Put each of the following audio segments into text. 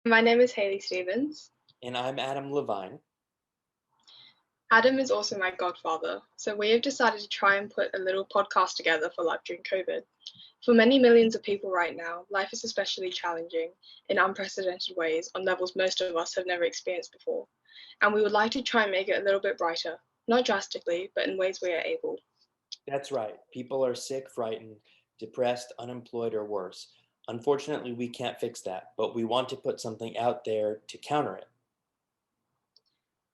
My name is Hailey Stevens. And I'm Adam Levine. Adam is also my godfather, so we have decided to try and put a little podcast together for life during COVID. For many millions of people right now, life is especially challenging in unprecedented ways on levels most of us have never experienced before. And we would like to try and make it a little bit brighter, not drastically, but in ways we are able. That's right. People are sick, frightened, depressed, unemployed, or worse. Unfortunately, we can't fix that, but we want to put something out there to counter it.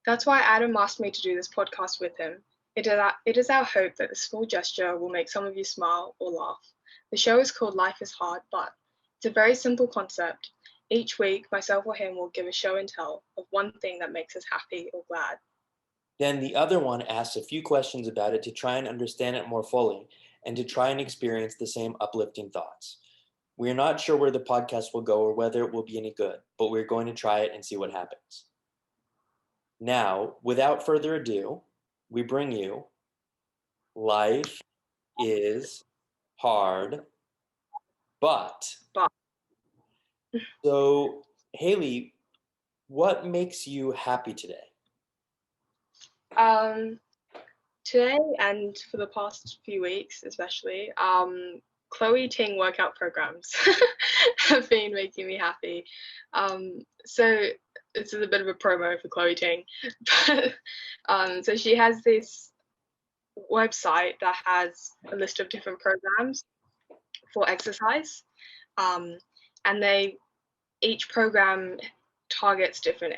That's why Adam asked me to do this podcast with him. It is our hope that this small gesture will make some of you smile or laugh. The show is called Life is Hard, but it's a very simple concept. Each week, myself or him will give a show and tell of one thing that makes us happy or glad. Then the other one asks a few questions about it to try and understand it more fully and to try and experience the same uplifting thoughts. We're not sure where the podcast will go or whether it will be any good, but we're going to try it and see what happens. Now, without further ado, we bring you Life is Hard, but. But So, Hailey, what makes you happy today? um, today and for the past few weeks, especially, Chloe Ting workout programs have been making me happy. So this is a bit of a promo for Chloe Ting, but so she has this website that has a list of different programs for exercise, um, and they each program targets different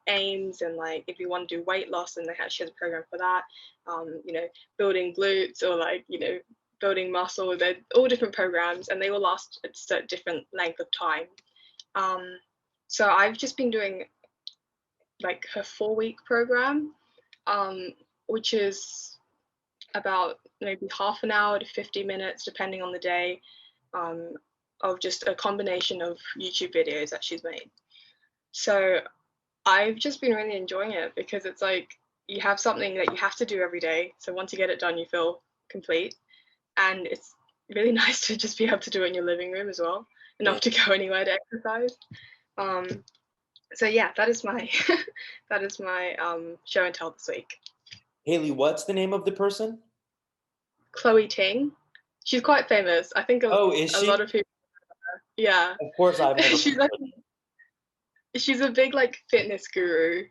aims, and like if you want to do weight loss, then she has a program for that. Building glutes, or building muscle. They're all different programs, and they all last a different length of time. So I've just been doing like her 4 week program, um, which is about maybe half an hour to 50 minutes, depending on the day, um, of just a combination of YouTube videos that she's made. So I've just been really enjoying it because it's like you have something that you have to do every day. So once you get it done, you feel complete. And it's really nice to just be able to do it in your living room as well, and Yeah. not to go anywhere to exercise. Um, so yeah, that is my show and tell this week. Hailey, what's the name of the person? Chloe Ting. She's quite famous. I think Oh, is a she? lot of people. Yeah, Of course, I've never she's heard like of her. she's a big like fitness guru.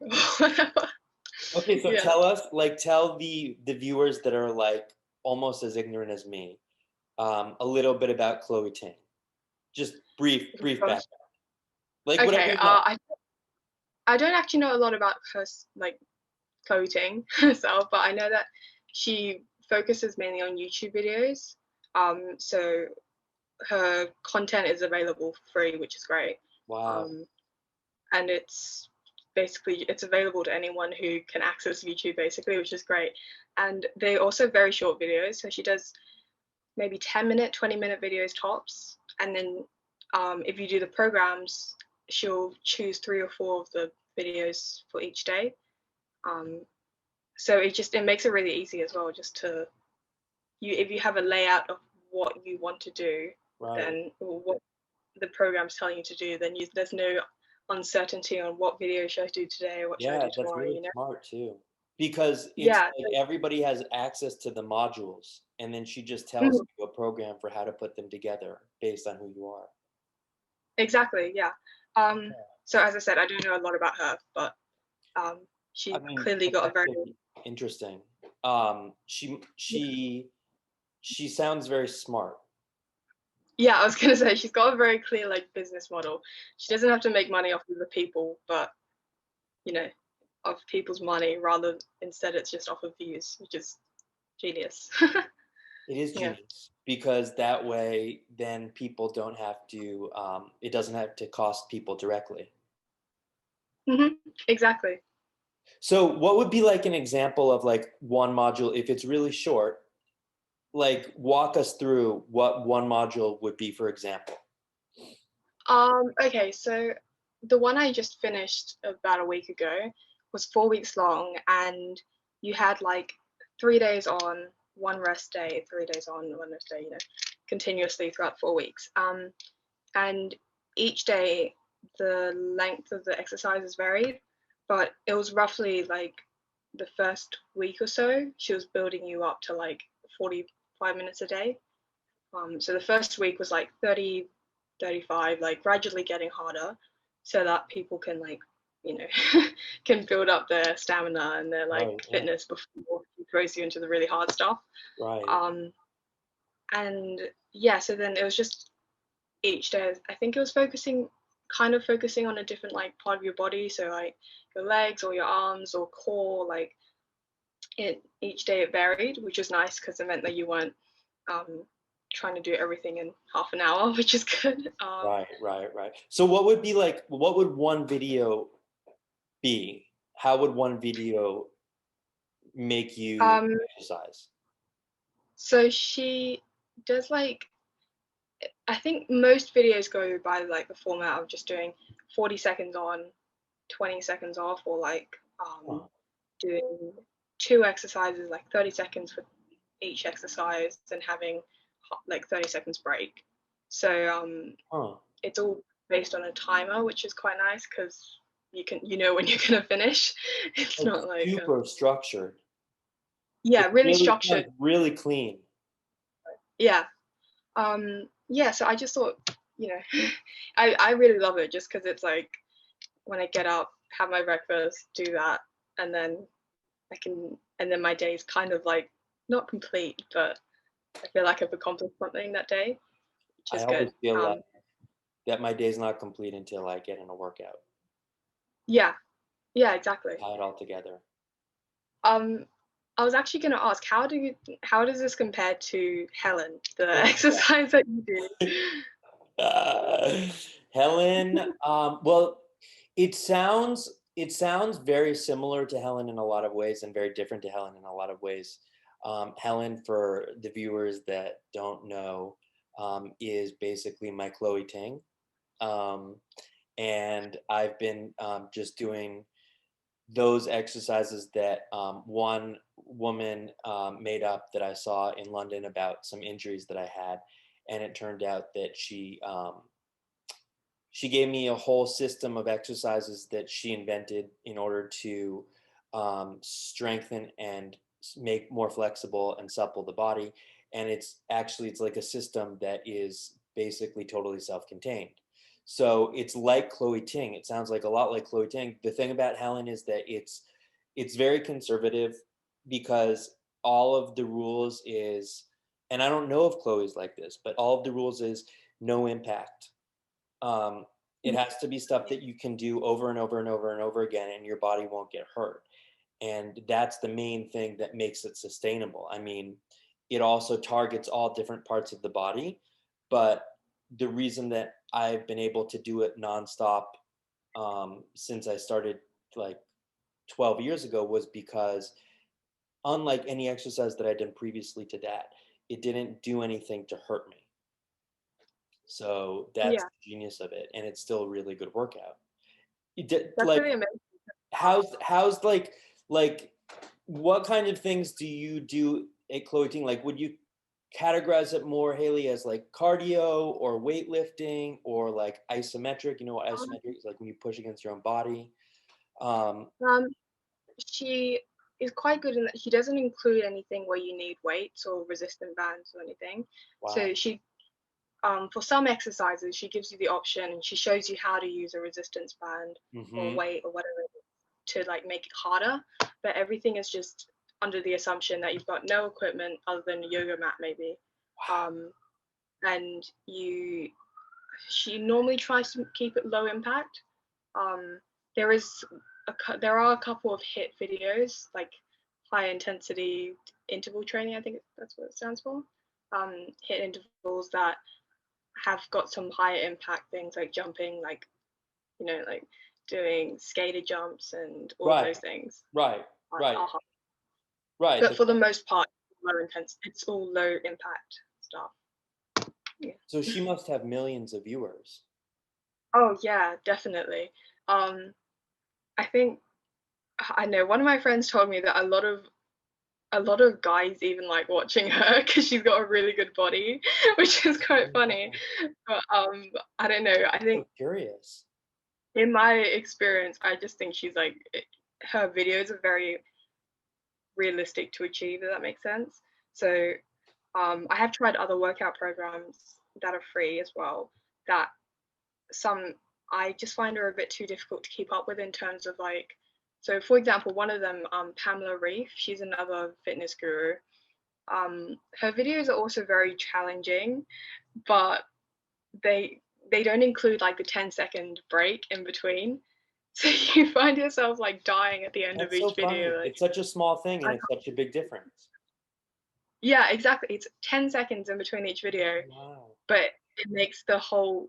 Okay, so Yeah. tell the viewers that are like almost as ignorant as me, a little bit about Chloe Ting. Just brief Gosh. background, like whatever Okay. you know. I don't actually know a lot about her like Chloe Ting herself, but I know that she focuses mainly on YouTube videos. So her content is available for free, which is great. Wow. Um, and it's available to anyone who can access YouTube, basically, which is great. And they're also very short videos. So she does maybe 10-minute, 20-minute videos tops. And then if you do the programs, she'll choose 3 or 4 of the videos for each day. Um, so it makes it really easy as well, just to if you have a layout of what you want to do, Right. then or what the program's telling you to do, then there's no uncertainty on what video should I do today or what should I Yeah, do that's tomorrow, really you know? smart too. Because it's Yeah. like everybody has access to the modules, and then she just tells Mhm. you a program for how to put them together based on who you are. Exactly, yeah. So as I said, I don't know a lot about her, but um, I she's mean, clearly that's got a very actually interesting. She sounds very smart. yeah. I was gonna say she's got a very clear like business model. She doesn't have to make money off of the people, but you know, of people's money rather instead it's just off of views, which is genius. It is Yeah. genius because that way, then people don't have to. It doesn't have to cost people directly. Exactly. So, what would be like an example of like one module if it's really short? Like, walk us through what one module would be, for example. Okay, so the one I just finished about a week ago was 4 weeks long, and you had like 3 days on, one rest day, 3 days on, one rest day, continuously throughout 4 weeks. And each day the length of the exercises varied, but it was roughly like the first week or so, she was building you up to like 45 minutes a day. So the first week was like 30, 35, like gradually getting harder so that people can like, can build up their stamina and their like Right. Yeah. fitness before he throws you into the really hard stuff. Right. Um, and yeah, so then it was just each day, I think it was focusing on a different like part of your body. So like your legs or your arms or core, like each day it varied, which was nice because it meant that you weren't um, trying to do everything in half an hour, which is good. Right. So what would one video be? How would one video make you Um, exercise? so she does like, I think most videos go by like the format of just doing 40 seconds on, 20 seconds off, or like Huh. doing two exercises, like 30 seconds for each exercise, and having like 30 seconds break. So Huh. it's all based on a timer, which is quite nice because you know when you're gonna finish. It's Like not like super structured. yeah, It really really structured. sounds really clean. Yeah. Yeah, so I just thought, I really love it just because it's like when I get up, have my breakfast, do that, and then and then my day is kind of like not complete, but I feel like I've accomplished something that day, which I is always good. feel that my day's not complete until I get in a workout. Yeah, yeah, exactly. Tie it all together. Um, I was actually going to ask, how does this compare to Helen, the Oh my exercise that you do? Helen, well, it sounds very similar to Helen in a lot of ways and very different to Helen in a lot of ways. Helen, for the viewers that don't know, is basically my Chloe Ting. Um, and I've been just doing those exercises that one woman made up that I saw in London about some injuries that I had, and it turned out that she gave me a whole system of exercises that she invented in order to strengthen and make more flexible and supple the body. And it's like a system that is basically totally self-contained. So it's like Chloe Ting. It sounds like a lot like Chloe Ting. The thing about Helen is that it's very conservative because all of the rules is, and I don't know if Chloe's like this, but all of the rules is no impact. um, it has to be stuff that you can do over and over and over and over again, and your body won't get hurt. And that's the main thing that makes it sustainable. I mean, it also targets all different parts of the body, but the reason that I've been able to do it nonstop since I started like 12 years ago was because, unlike any exercise that I'd done previously to that, it didn't do anything to hurt me. So that's Yeah, the genius of it, and it's still a really good workout. that's Like, really amazing. how's like what kind of things do you do at Chloe Ting? Like, would you categorize it more, Hailey, as like cardio or weightlifting or like isometric? You know what isometric is, like when you push against your own body. Um, Um, she is quite good in that she doesn't include anything where you need weights or resistant bands or anything. wow. So for some exercises, she gives you the option and she shows you how to use a resistance band or Hmm. weight or whatever to like make it harder. But everything is just under the assumption that you've got no equipment other than a yoga mat maybe. Um, and she normally tries to keep it low impact. Um, there is there are a couple of hit videos like high intensity interval training. I think that's what it stands for. Hit intervals that have got some higher impact things like jumping, like like doing skater jumps and all Right, those things. right, right, Hard. right. But for the most part, low intense. It's all low impact stuff. Yeah. So she must have millions of viewers. Oh yeah, definitely. Um, I think I know one of my friends told me that a lot of a lot of guys even like watching her because she's got a really good body, which is quite funny. But I don't know. I So think curious. in my experience, I just think she's like her videos are very realistic to achieve. If that makes sense. So I have tried other workout programs that are free as well. That some I just find are a bit too difficult to keep up with in terms of like. So, for example, one of them, Pamela Reif, she's another fitness guru. Her videos are also very challenging, but they they don't include like the 10-second break in between. So you find yourself like dying at the end of That's so each funny. video. Like, It's such a small thing and I, it's such a big difference. yeah, exactly. It's 10 seconds in between each video, Wow. but it makes the whole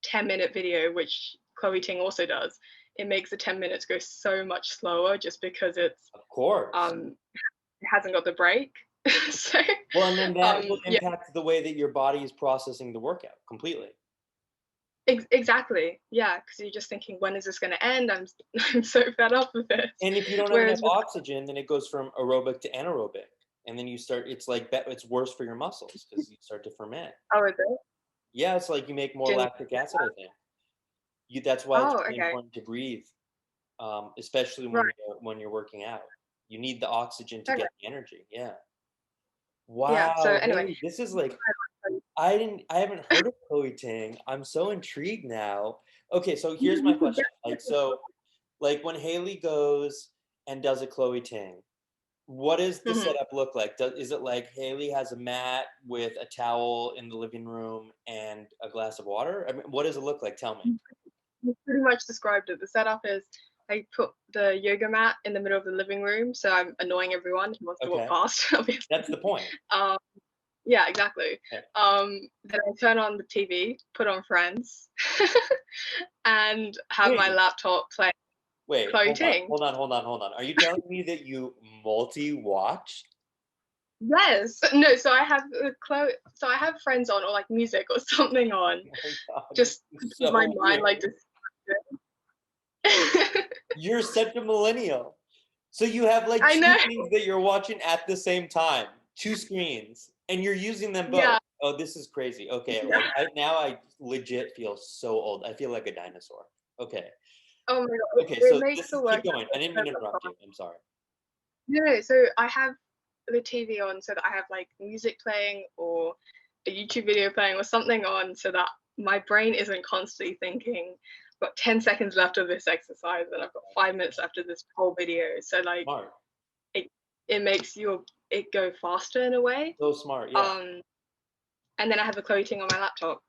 10-minute video, which Chloe Ting also does. It makes the 10 minutes go so much slower just because Of course. it hasn't got the break. So Well, and then that will yeah, impact the way that your body is processing the workout completely. exactly. Yeah, because you're just thinking, when is this going to end? I'm so fed up with this. And if you don't have enough Whereas with oxygen, then it goes from aerobic to anaerobic. And then you start, it's like, it's worse for your muscles because you start to ferment. oh, is it? Yeah, it's like you make more Didn't, lactic acid, I think. That's why it's oh, really okay. important to breathe, especially Right. when you're working out. You need the oxygen to Okay. get the energy. Yeah. Yeah. So Wow, anyway, Haley, this is like I haven't heard of Chloe Ting. I'm so intrigued now. Okay, so here's my you should question. Like when Haley goes and does a Chloe Ting, what does the Mhm. setup look like? Is it like Haley has a mat with a towel in the living room and a glass of water? I mean, what does it look like? Tell me. You pretty much described it. The setup is I put the yoga mat in the middle of the living room, so I'm annoying everyone who wants to walk Okay, past, that's obviously. the point. Um, yeah, exactly. Yeah. Then I turn on the TV, put on Friends, and have my Wait, laptop play wait, Chloe hold on, Ting. hold on, hold on, hold on. Are you telling me that you multi-watch? Yes. No, so I have Chloe. So I have Friends on or like music or something on, Oh my God, this just to is keep my so mind like weird. distracted. You're such a millennial. So you have like I two know. things that you're watching at the same time, two screens, and you're using them both. Yeah. Oh, this is crazy. Okay, Yeah. now I legit feel so old. I feel like a dinosaur. Okay. Oh my god. Okay, It so makes this the is keep workout going. I didn't so mean to much interrupt fun. you. I'm sorry. No, no. So I have the TV on so that I have like music playing or a YouTube video playing or something on so that my brain isn't constantly thinking, I've got 10 seconds left of this exercise and I've got 5 minutes left of this whole video. So like Smart. it it makes it go faster in a way. So smart. Yeah. Um and then I have the Chloe Ting on my laptop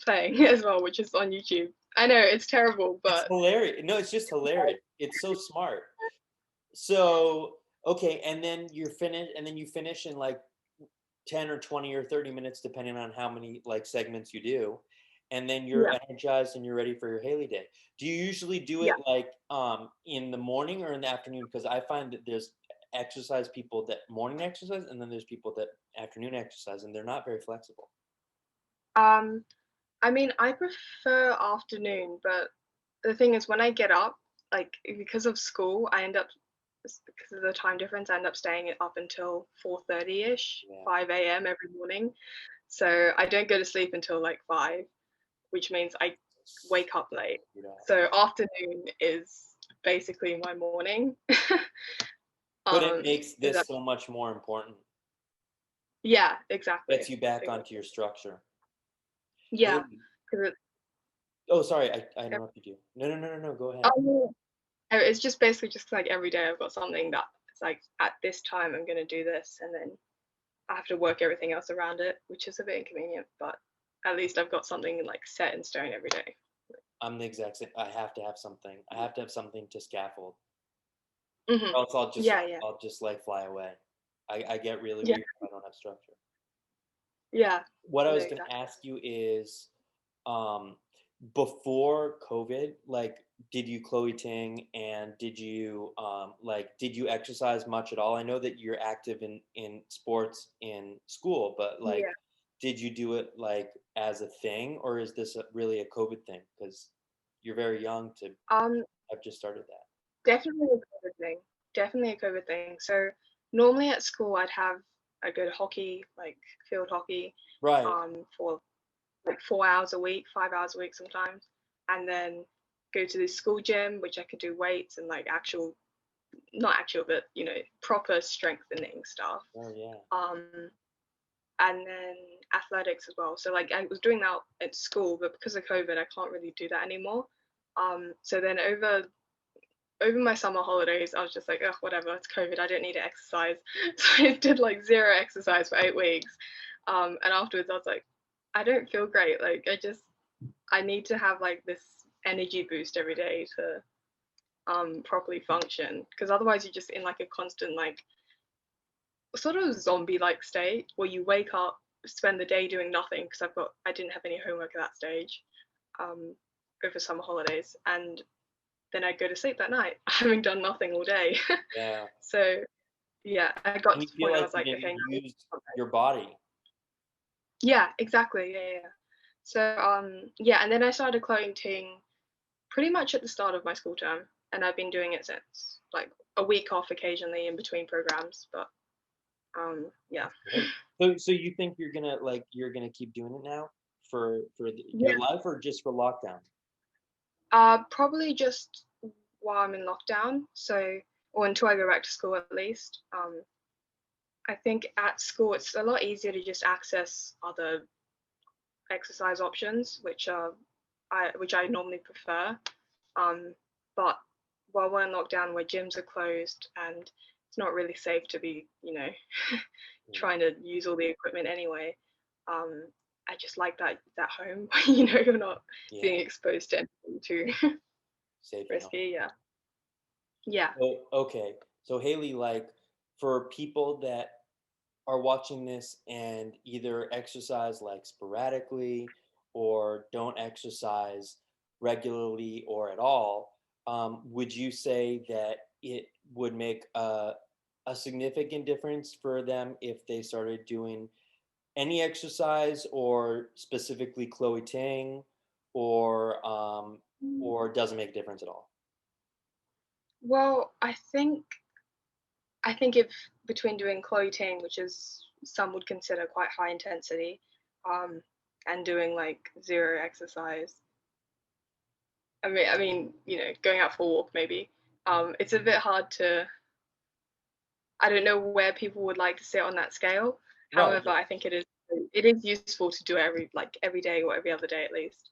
playing as well, which is on YouTube. I know it's terrible, It's but hilarious. No, it's just hilarious. It's so smart. So, okay, and then you finish in like 10 or 20 or 30 minutes depending on how many like segments you do, and then you're yeah, energized and you're ready for your Haley day. Do you usually do yeah. it like in the morning or in the afternoon? Because I find that there's exercise people that morning exercise and then there's people that afternoon exercise and they're not very flexible. Um, I mean, I prefer afternoon, but the thing is, when I get up, like because of school, I end up because of the time difference, I end up staying up until 4:30 ish, Yeah. 5 a.m. every morning. So I don't go to sleep until like 5, which means I wake up late. So afternoon is basically my morning. But it makes Is this that so much more important. yeah, Gets exactly. you back onto Exactly. your structure. Yeah, Haley. because Oh, sorry, I interrupted you. No, no, no, no, no. Go ahead. it's just basically just like every day I've got something that it's like at this time I'm gonna do this, and then I have to work everything else around it, which is a bit inconvenient, but at least I've got something like set in stone every day. I'm the exact same. I have to have something. I have to have something to scaffold, Hmm. or else Yeah, yeah, I'll just like fly away. I get really yeah, weak if I don't have structure. yeah. What I No, was going to exactly. ask you is, um, before COVID, like, did you Chloe Ting and did you exercise much at all? I know that you're active in sports in school, but like, Yeah. did you do it like as a thing, or is this really a COVID thing? Because you're very young to Um, have just started that. definitely a COVID thing. definitely a COVID thing. So normally at school I'd go to hockey, like field hockey, Right. for like 4 hours a week, 5 hours a week sometimes, and then go to the school gym, which I could do weights and like actual, not actual, but proper strengthening stuff. Oh yeah. Um, and then athletics as well. So like I was doing that at school, but because of COVID, I can't really do that anymore. So then over my summer holidays, I was just like, oh, whatever, it's COVID, I don't need to exercise. So I did like zero exercise for 8 weeks. And afterwards, I was like, I don't feel great. Like, I need to have like this energy boost every day to properly function. Because otherwise, you're just in like a constant, like, sort of zombie like state where you wake up, spend the day doing nothing because I didn't have any homework at that stage um, over summer holidays. And then I'd go to sleep that night, having done nothing all day. Yeah. So yeah, I got And to you the feel point where I like was you like, okay, didn't now use your body. yeah, exactly, yeah. So yeah, and then I started Chloe Ting pretty much at the start of my school term, and I've been doing it since, like a week off occasionally in between programs, but yeah. Great. So you think you're gonna keep doing it now for your Yeah, life or just for lockdown? probably just while I'm in lockdown, so or until I go back to school at least. I think at school it's a lot easier to just access other exercise options, which I normally prefer. Um, but while we're in lockdown, where gyms are closed and it's not really safe to be, Mm, trying to use all the equipment anyway. Um, I just like that home, you're not yeah, being exposed to anything too safe at home. risky. Yeah, yeah. Oh, okay. So Haley, like for people that are watching this and either exercise like sporadically or don't exercise regularly or at all, would you say that it would make a significant difference for them if they started doing any exercise or specifically Chloe Ting or doesn't make a difference at all? Well, I think if between doing Chloe Ting, which is some would consider quite high intensity, um, and doing like zero exercise, I mean, going out for a walk maybe. It's a bit hard to. I don't know where people would like to sit on that scale. Right. However, I think it is useful to do every day or every other day at least.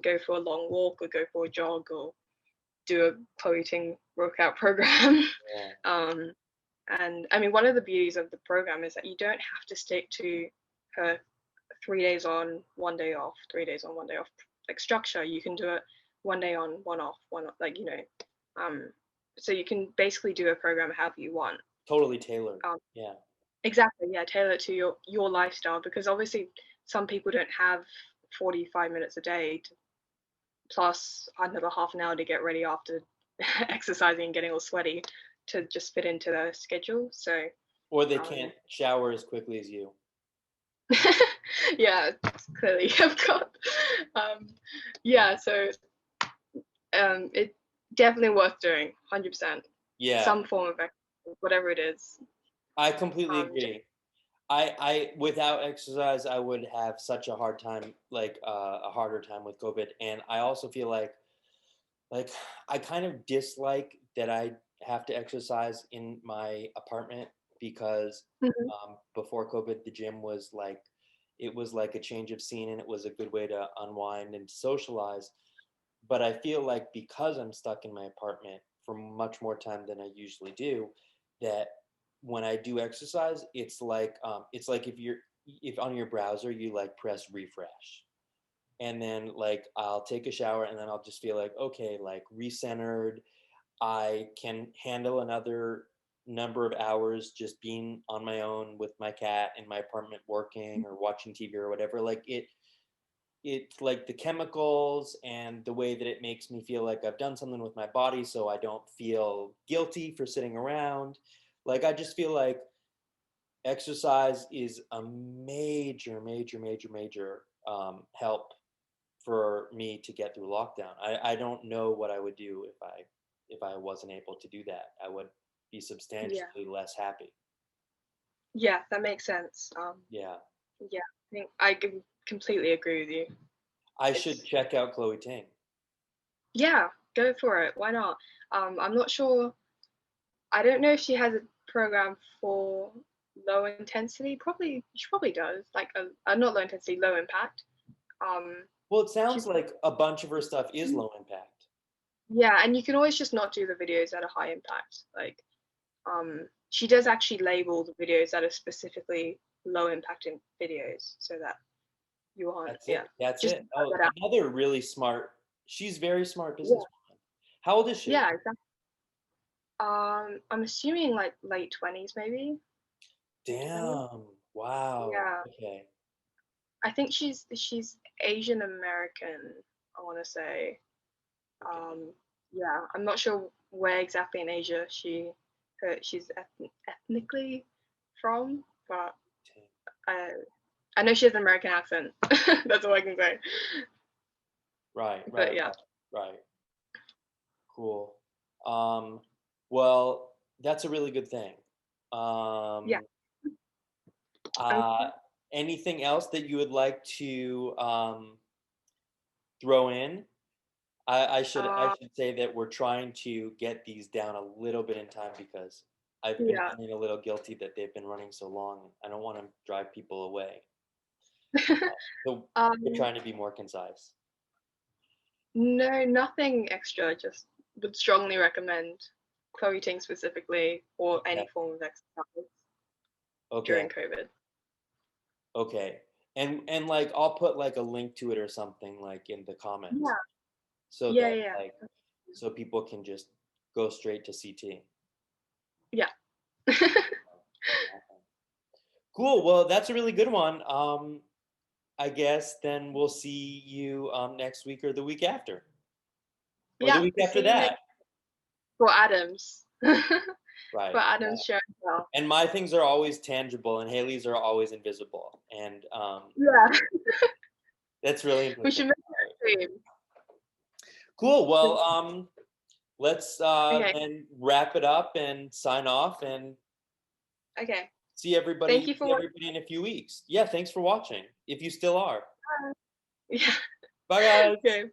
Go for a long walk or go for a jog or do a Chloe Ting workout program. Yeah. um, and I mean, one of the beauties of the program is that you don't have to stick to her 3 days on, 1 day off, 3 days on, 1 day off like structure. You can do it 1 day on, one off, one off, um, so you can basically do a program however you want. Totally tailored. Um, Yeah. exactly, yeah, tailor it to your lifestyle because obviously some people don't have 45 minutes a day plus another half an hour to get ready after exercising and getting all sweaty to just fit into their schedule. So Or they um, can't shower as quickly as you. yeah, clearly I've got yeah, so it definitely worth doing, 100%. Yeah, Some form of exercise, whatever it is. I completely Just, agree. I without exercise, I would have such a hard time, like a harder time with COVID. And I also feel like I kind of dislike that I have to exercise in my apartment because mhm. before COVID, the gym was like it was like a change of scene and it was a good way to unwind and socialize. But I feel like because I'm stuck in my apartment for much more time than I usually do, that when I do exercise, it's like if on your browser you like press refresh and then like I'll take a shower and then I'll just feel like okay, like recentered. I can handle another number of hours just being on my own with my cat in my apartment working or watching TV or whatever. Like it's like the chemicals and the way that it makes me feel like I've done something with my body so I don't feel guilty for sitting around. Like I just feel like exercise is a major help for me to get through lockdown. I don't know what I would do if I wasn't able to do that. I would. be Yeah. substantially less happy. Yeah, that makes sense. Yeah. Yeah, I think I completely agree with you. I should It's check out Chloe Ting. Yeah, go for it. Why not? I'm not sure. I don't know if she has a program for low intensity. Probably she probably does. Like not low intensity, low impact. Um, Well, it she sounds like a bunch of her stuff is low impact. Yeah, and you can always just not do the videos that are high impact. Like she does actually label the videos that are specifically low impact in videos so that you aren't, That's yeah, it. That's just it. Oh, that out. another really smart. She's very smart Yeah, businesswoman. How old is she? yeah, exactly. I'm assuming like late 20s, maybe 20. Damn. Wow. Yeah, Okay. I think she's Asian American, I want to say. Okay. Yeah, I'm not sure where exactly in Asia she's ethnically from, but Ting. I I know she has an American accent. That's all I can say. Right. But Right. yeah, Right. Right. Cool. Um, well, that's a really good thing. yeah. Um, uh, Okay. anything else that you would like to throw in? I Uh, should say that we're trying to get these down a little bit in time because I've been yeah. feeling a little guilty that they've been running so long. I don't want to drive people away. So we're um, trying to be more concise. no, nothing extra. Just would strongly recommend Chloe Ting specifically or Okay. any form of exercise Okay. during COVID. Okay. And like I'll put like a link to it or something like in the comments Yeah, so yeah, that yeah, like so people can just go straight to CT. yeah. Cool. Well, that's a really good one. I guess then we'll see you next week or the week after. Or the Yeah, week we'll after see you next that. for Adams. For Right. Adams show as well. And my things are always tangible and Haley's are always invisible. And Yeah, that's really we interesting. should make it a stream. Cool. Well, let's Okay, then wrap it up and sign off and okay. see Thank everybody you for see watching. everybody in a few weeks. Yeah, thanks for watching. If you still are. Yeah. Bye guys. Okay.